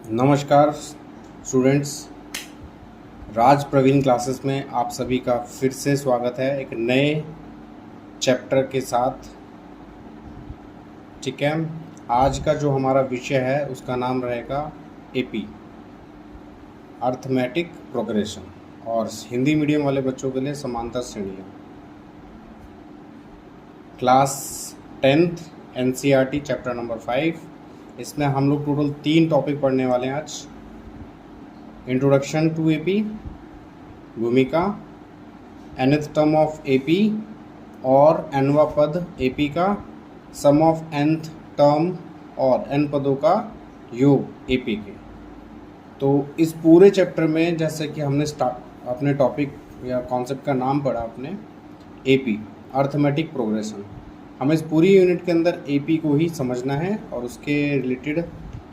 नमस्कार स्टूडेंट्स, राज प्रवीण क्लासेस में आप सभी का फिर से स्वागत है एक नए चैप्टर के साथ। ठीक है, आज का जो हमारा विषय है उसका नाम रहेगा एपी, अर्थमेटिक प्रोग्रेशन, और हिंदी मीडियम वाले बच्चों के लिए समांतर श्रेणियाँ। Class 10th NCERT chapter number 5। इसमें हम लोग टोटल 3 टॉपिक पढ़ने वाले हैं आज। इंट्रोडक्शन टू एपी, भूमिका, nth टर्म ऑफ एपी और nवां पद एपी का, सम ऑफ nth टर्म और n पदों का योग एपी के। तो इस पूरे चैप्टर में जैसे कि हमने अपने टॉपिक या कॉन्सेप्ट का नाम पढ़ा अपने एपी, अर्थमेटिक प्रोग्रेशन। हमें इस पूरी यूनिट के अंदर एपी को ही समझना है और उसके रिलेटेड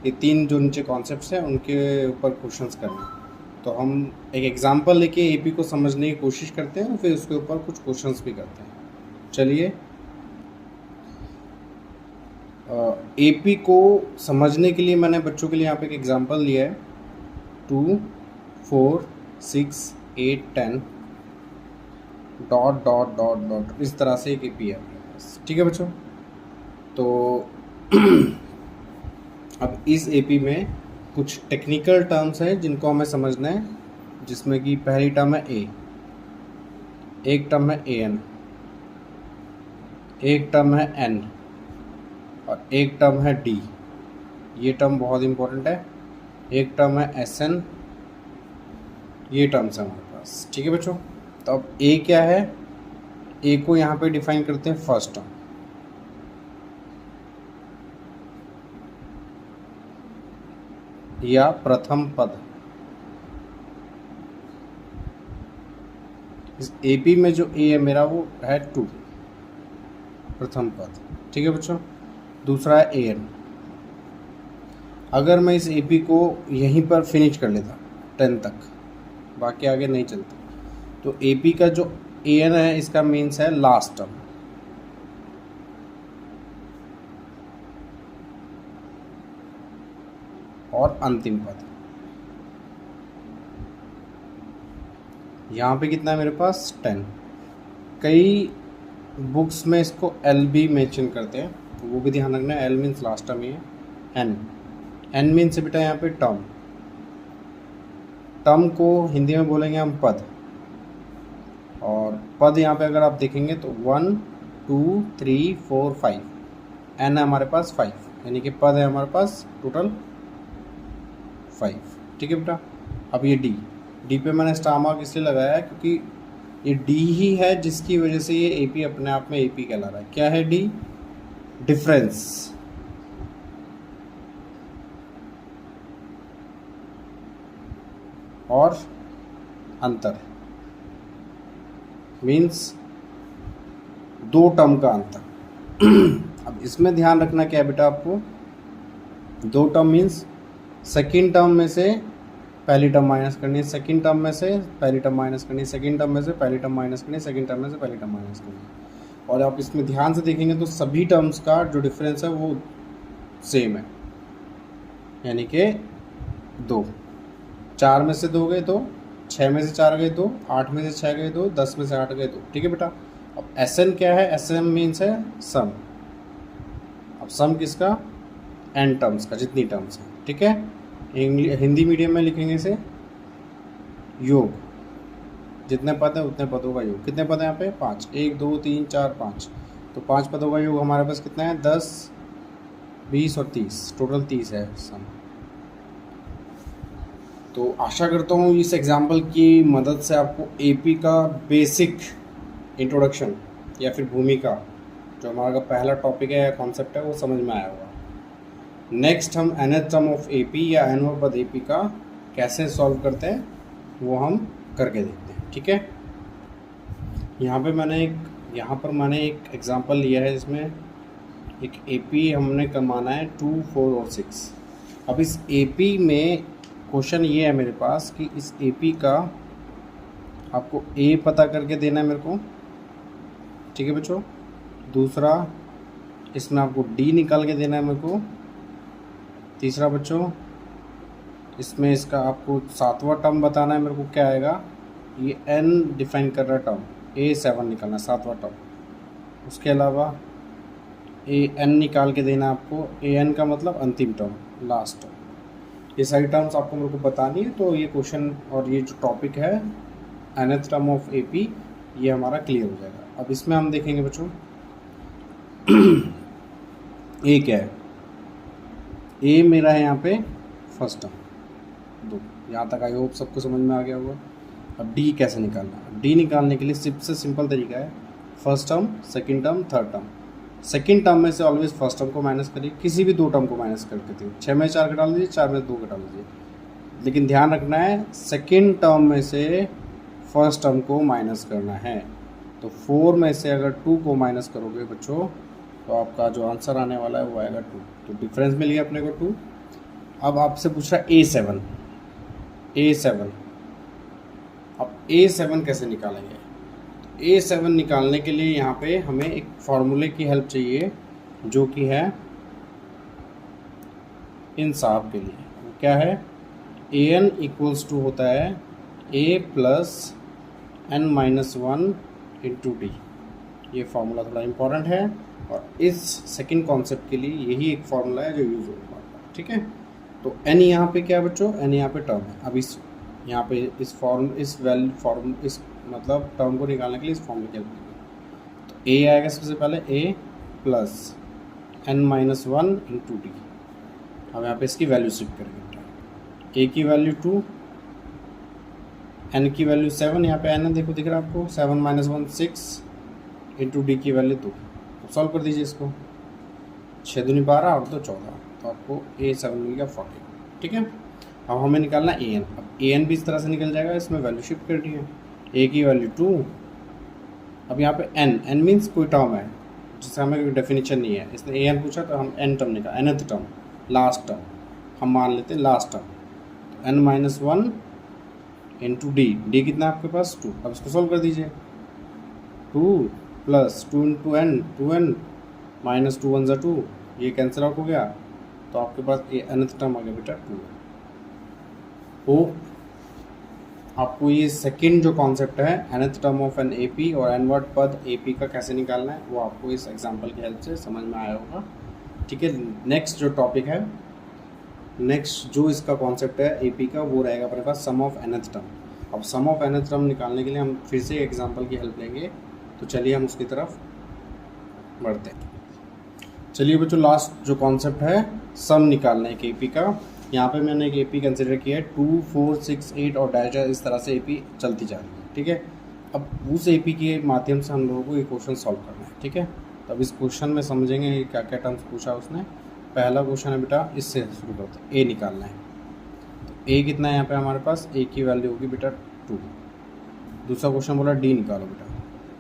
ये 3 जो नीचे कॉन्सेप्ट्स हैं उनके ऊपर क्वेश्चंस करना है। तो हम एक एग्जांपल लेके एपी को समझने की कोशिश करते हैं, फिर उसके ऊपर कुछ क्वेश्चंस भी करते हैं। चलिए, एपी को समझने के लिए मैंने बच्चों के लिए यहाँ पे एक एग्जांपल लिया है। 2, 4, 6, 8, 10 डॉट डॉट डॉट डॉट, इस तरह से एक एपी है। ठीक है बच्चों, तो अब इस एपी में कुछ टेक्निकल टर्म्स हैं जिनको हमें समझना है, जिसमें कि पहली टर्म है ए, एक टर्म है एन, एक टर्म है एन और एक टर्म है डी। ये टर्म बहुत इंपॉर्टेंट है। एक टर्म है एस एन। ये टर्म्स हैं हमारे पास। ठीक है बच्चों, तो अब ए क्या है? ए को यहाँ पे डिफाइन करते हैं फर्स्ट टर्म, या प्रथम पद। इस एपी में जो ए है मेरा वो है 2, प्रथम पद। ठीक है बच्चों, दूसरा है ए एन। अगर मैं इस एपी को यहीं पर फिनिश कर लेता 10 तक, बाकी आगे नहीं चलता, तो एपी का जो ए एन है इसका मीन्स है लास्ट टर्म, और अंतिम पद। यहाँ पे कितना है मेरे पास? 10। कई बुक्स में इसको एल भी मेंशन करते हैं, तो वो भी ध्यान रखना है। एल मीन्स लास्ट टर्म ही है। एन, एन मीन्स बेटा यहाँ पे टर्म। टर्म को हिंदी में बोलेंगे हम पद, और पद यहाँ पे अगर आप देखेंगे तो 1, 2, 3, 4, 5, एन है हमारे पास 5, यानी कि पद है हमारे पास टोटल 5। ठीक है बेटा, अब ये डी, डी पे मैंने स्टार मार्क इसलिए लगाया है क्योंकि ये डी ही है जिसकी वजह से ये एपी अपने आप में एपी कहला रहा है। क्या है डी? डिफरेंस। और अंतर मीन्स 2 टर्म का अंतर। अब इसमें ध्यान रखना क्या है बेटा आपको? 2 टर्म मीन्स सेकेंड टर्म में से पहली टर्म माइनस करनी है, सेकेंड टर्म में से पहली टर्म माइनस करनी है, सेकेंड टर्म में से पहली टर्म माइनस करनी है, सेकेंड टर्म में से पहली टर्म माइनस करनी है। और आप इसमें ध्यान से देखेंगे तो सभी टर्म्स का जो डिफरेंस है वो सेम है, यानी कि 2। 4 में से 2 गए 2, 6 में से 4 गए 2, 8 में से 6 गए 2, 10 में से 8 गए 2। ठीक है बेटा, अब एस एन क्या है? एस एन मीन्स है सम। अब सम किसका? एन टर्म्स का, जितनी टर्म्स हैं। ठीक है, हिंदी मीडियम में लिखेंगे इसे योग, जितने पद है उतने पदों का योग। कितने पद हैं यहाँ पे? 5। 1, 2, 3, 4, 5, तो 5 पदों का योग हमारे पास कितना है? 10, 20 और 30, टोटल 30 है सम। तो आशा करता हूँ इस एग्जाम्पल की मदद से आपको एपी का बेसिक इंट्रोडक्शन या फिर भूमिका, जो हमारा पहला टॉपिक है या कॉन्सेप्ट है, वो समझ में आया होगा। नेक्स्ट हम nth टर्म ऑफ एपी या nवां पद एपी का कैसे सॉल्व करते हैं वो हम करके देखते हैं। ठीक है, यहाँ पर मैंने एक एग्जांपल लिया है जिसमें एक एपी हमने कमाना है 2, 4 और 6। अब इस एपी में क्वेश्चन ये है मेरे पास कि इस एपी का आपको ए पता करके देना है मेरे को। ठीक है बच्चों, दूसरा इसमें आपको डी निकाल के देना है मेरे को। तीसरा बच्चों इसमें इसका आपको 7वां टर्म बताना है मेरे को, क्या आएगा, ये n डिफाइन कर रहा टर्म, A7 निकालना है 7वां टर्म। उसके अलावा AN निकाल के देना आपको, AN का मतलब अंतिम टर्म, लास्ट टर्म। ये सारी टर्म्स आपको मेरे को बतानी है। तो ये क्वेश्चन और ये जो टॉपिक है nth टर्म ऑफ AP, ये हमारा क्लियर हो जाएगा। अब इसमें हम देखेंगे बच्चों ए क्या है। ए मेरा है यहाँ पे फर्स्ट टर्म, दो, यहाँ तक आई होप सबको समझ में आ गया होगा। अब डी कैसे निकालना, डी निकालने के लिए सबसे सिंपल तरीका है, first term, second term, third term. Second term में से ऑलवेज फर्स्ट टर्म को माइनस करिए, किसी भी दो टर्म को माइनस करके दीजिए, 6 में 4 घटा लीजिए, 4 में 2 घटा लीजिए, लेकिन ध्यान रखना है सेकंड टर्म में से फर्स्ट टर्म को माइनस करना है। तो 4 में से अगर 2 को माइनस करोगे बच्चों, तो आपका जो आंसर आने वाला है वो आएगा 2। तो डिफरेंस मिल गया अपने को 2। अब आपसे पूछ रहा है A7, अब A7 कैसे निकालेंगे। A7 निकालने के लिए यहाँ पे हमें एक फॉर्मूले की हेल्प चाहिए, जो कि है इन साहब के लिए। वो क्या है, AN इक्वल्स टू होता है A plus N-1 into d. ये फार्मूला थोड़ा इम्पोर्टेंट है और इस सेकंड कॉन्सेप्ट के लिए यही एक फार्मूला है जो यूज़ होगा, ठीक है। तो n यहाँ पे क्या है बच्चों, n यहाँ पे टर्म है। अब इस यहाँ पे इस मतलब टर्म को निकालने के लिए इस फॉर्मूले की हेल्प करेंगे। तो a आएगा सबसे पहले a plus N-1 into D. अब यहाँ पे इसकी वैल्यू शिफ्ट करेंगे, a की वैल्यू 2, n की वैल्यू 7, यहाँ पे n देखो दिख रहा है आपको, 7 - 1 6 इंटू डी की वैल्यू 2। तो सॉल्व कर दीजिए इसको, 6 दूनी 12 और 2 14, तो आपको A7 मिल गया 40, ठीक है। अब हमें निकालना AN। अब AN भी इस तरह से निकल जाएगा, इसमें वैल्यू शिफ्ट कर दी है, A की वैल्यू 2। अब यहाँ पे n मीन्स कोई टर्म है जिससे हमें कोई डेफिनेशन नहीं है, इसने AN पूछा तो हम n टर्म निकाल, nth टर्म, लास्ट टर्म हम मान लेते हैं last term. N-1 into D कितना है आपके पास 2। अब इसको सॉल्व कर दीजिए, 2 plus 2 into n 2n minus 2 1 2, ये कैंसिल आउट हो गया, तो आपके पास nth टर्म आ गया बेटा 2। होप आपको ये सेकंड जो कॉन्सेप्ट है nth term of an AP और n-वाट पद AP का कैसे निकालना है वो आपको इस एग्जांपल की हेल्प से समझ में आया होगा, ठीक है। नेक्स्ट जो टॉपिक है, नेक्स्ट जो इसका कॉन्सेप्ट है AP का, वो रहेगा अपने पास सम ऑफ nth टर्म। अब सम ऑफ nth टर्म निकालने के लिए हम फिर से एग्जाम्पल की हेल्प लेंगे, तो चलिए हम उसकी तरफ बढ़ते हैं। चलिए बच्चों, लास्ट जो कॉन्सेप्ट है सम निकालना है AP का, यहाँ पे मैंने एक AP कंसिडर किया है 2 4 6 8 और डैश इस तरह से AP चलती जा रही है, ठीक है। अब उस AP के माध्यम से हम लोगों को ये क्वेश्चन सॉल्व करना है, ठीक है। तब इस क्वेश्चन में समझेंगे क्या क्या टर्म्स पूछा उसने। पहला क्वेश्चन है बेटा, इससे शुरू करते हैं, A निकालना है। तो A कितना है यहाँ पे हमारे पास, A की वैल्यू होगी बेटा 2। दूसरा क्वेश्चन बोला D निकालो बेटा,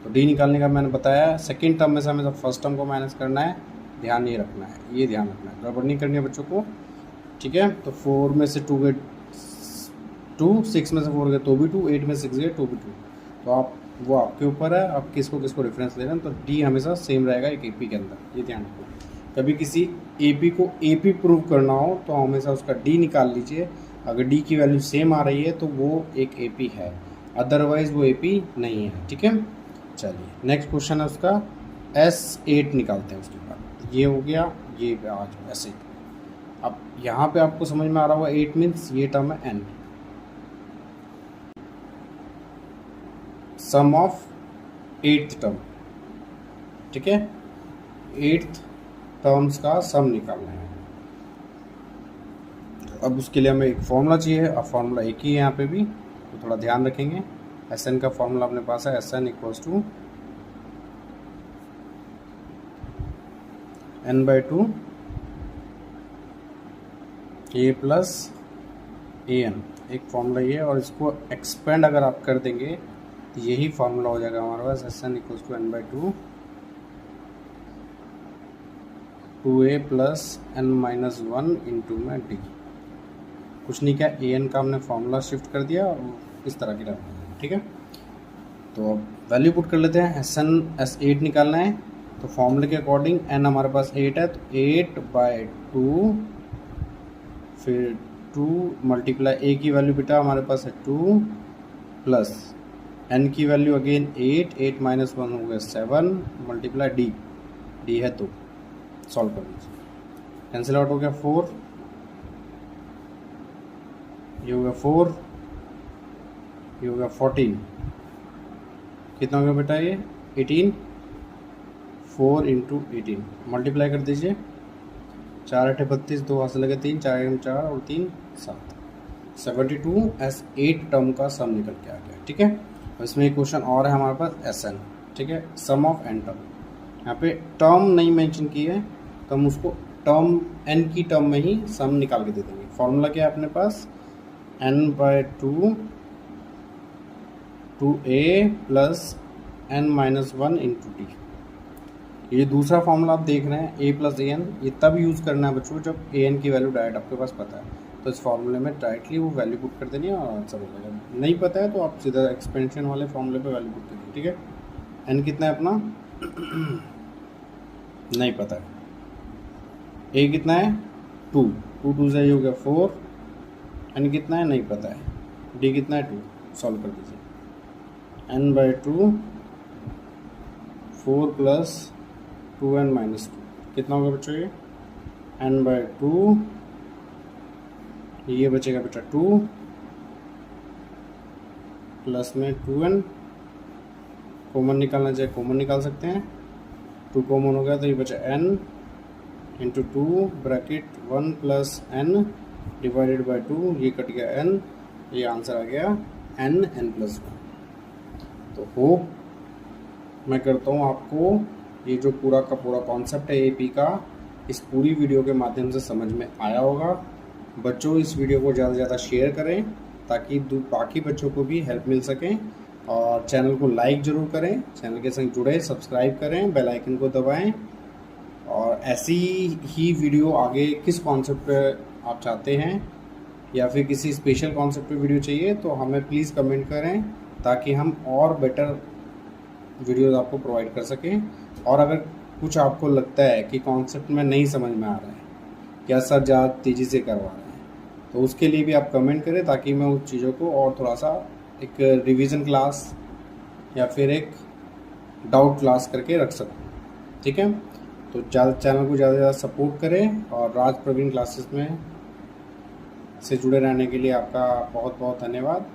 तो D निकालने का मैंने बताया सेकंड टर्म में से हमें फर्स्ट टर्म को माइनस करना है, ध्यान नहीं रखना है, ये ध्यान रखना है, गड़बड़ नहीं करनी है बच्चों को, ठीक है। तो 4 में से 2 गए 2, 6 में से 4 गए तो भी 2, 8 में 6 गए तो भी 2। तो आप वो आपके ऊपर है, आप किसको किसको रेफरेंस ले रहे हैं। तो D हमेशा सेम रहेगा एक AP के अंदर, ये ध्यान रखो। कभी किसी AP को AP प्रूव करना हो तो हमेशा उसका D निकाल लीजिए, अगर D की वैल्यू सेम आ रही है तो वो एक AP है, अदरवाइज़ वो AP नहीं है, ठीक है। चलिए नेक्स्ट क्वेश्चन है उसका S8 निकालते हैं। उसके बाद ये हो गया, ये आज ऐसे। अब यहाँ पे आपको समझ में आ रहा होगा 8 मीन्स ये टर्म है n, some of 8th term, ठीक है। 8th टर्म्स का सम निकालना है। अब उसके लिए हमें एक फॉर्मूला चाहिए, अब फॉर्मूला एक ही है यहाँ पे भी, तो थोड़ा ध्यान रखेंगे। Sn का फॉर्मूला अपने पास है, Sn equals to n/2 A plus AN, एक फॉर्मूला ये है। और इसको एक्सपेंड अगर आप कर देंगे तो यही फॉर्मूला हो जाएगा हमारे पास, Sn equals to n/2 2A plus n-1 into में D। कुछ नहीं किया, AN का हमने फॉर्मूला शिफ्ट कर दिया और इस तरह की रखा, ठीक है। तो अब वैल्यू पुट कर लेते हैं, S8 निकालना है। तो फॉर्मूले के अकॉर्डिंग n हमारे पास 8 है, तो 8/2 फिर 2 मल्टीप्लाई ए की वैल्यू बेटा हमारे पास है 2 प्लस एन की वैल्यू अगेन 8 माइनस 1 हो गया 7 मल्टीप्लाई डी है 2। सॉल्व कर दीजिए, कैंसिल आउट हो गया 4, ये हो गया 4, ये हो गया 14, कितना हो गया बेटा ये 18, 4 इंटू 18 मल्टीप्लाई कर दीजिए, 4 8 32, 2 हाथ से लगे 3, 4 1 4 और 3 7, 72 एस 8 टर्म का सम निकल के आ गया। ठीक है, इसमें एक क्वेश्चन और है हमारे पास एस एन। ठीक है, सम ऑफ एन टर्म, यहाँ पे टर्म नहीं मेंशन की है तो हम उसको टर्म एन की टर्म में ही सम निकाल के दे देंगे। फॉर्मूला क्या है अपने पास, n by 2 2a plus n minus 1 into d. ये दूसरा फॉर्मूला आप देख रहे हैं a प्लस ए एन, ये तब यूज़ करना है बच्चों जब ए एन की वैल्यू डायरेक्ट आपके पास पता है, तो इस फॉर्मूले में डायरेक्टली वो वैल्यू पुट कर देनी है और आंसर हो जाएगा। नहीं पता है तो आप सीधा एक्सपेंशन वाले फॉर्मूले पे वैल्यू पुट करिए। ठीक है, एन कितना है अपना नहीं पता है, ए कितना है 2 2 से हो गया 4, एन कितना है नहीं पता है, डी कितना है 2, सॉल्व कर दीजिए, N by 2 4 plus 2n minus 2 कितना होगा बच्चों ये n बाई 2, ये बचेगा बेटा 2 प्लस में 2n, कॉमन निकालना चाहे कॉमन निकाल सकते हैं, 2 कॉमन हो गया तो ये बचा n into 2 bracket 1 plus n divided by 2, ये कट गया n, ये आंसर आ गया n प्लस 1। तो होप मैं करता हूँ आपको ये जो पूरा का पूरा कॉन्सेप्ट है एपी का इस पूरी वीडियो के माध्यम से समझ में आया होगा। बच्चों इस वीडियो को ज़्यादा से ज़्यादा शेयर करें ताकि बाकी बच्चों को भी हेल्प मिल सके, और चैनल को लाइक ज़रूर करें, चैनल के संग जुड़े, सब्सक्राइब करें, बेल आइकन को दबाएं, और ऐसी ही वीडियो आगे किस कॉन्सेप्ट पे आप चाहते हैं या फिर किसी स्पेशल कॉन्सेप्ट पे वीडियो चाहिए तो हमें प्लीज़ कमेंट करें ताकि हम और बेटर वीडियोज़ आपको प्रोवाइड कर सकें। और अगर कुछ आपको लगता है कि कॉन्सेप्ट में नहीं समझ में आ रहा है या सर ज़्यादा तेज़ी से करवा रहे हैं तो उसके लिए भी आप कमेंट करें ताकि मैं उस चीज़ों को और थोड़ा सा एक रिवीजन क्लास या फिर एक डाउट क्लास करके रख सकूँ। ठीक है, तो चैनल को ज़्यादा से ज़्यादा सपोर्ट करें, और राज प्रवीण क्लासेस में से जुड़े रहने के लिए आपका बहुत बहुत धन्यवाद।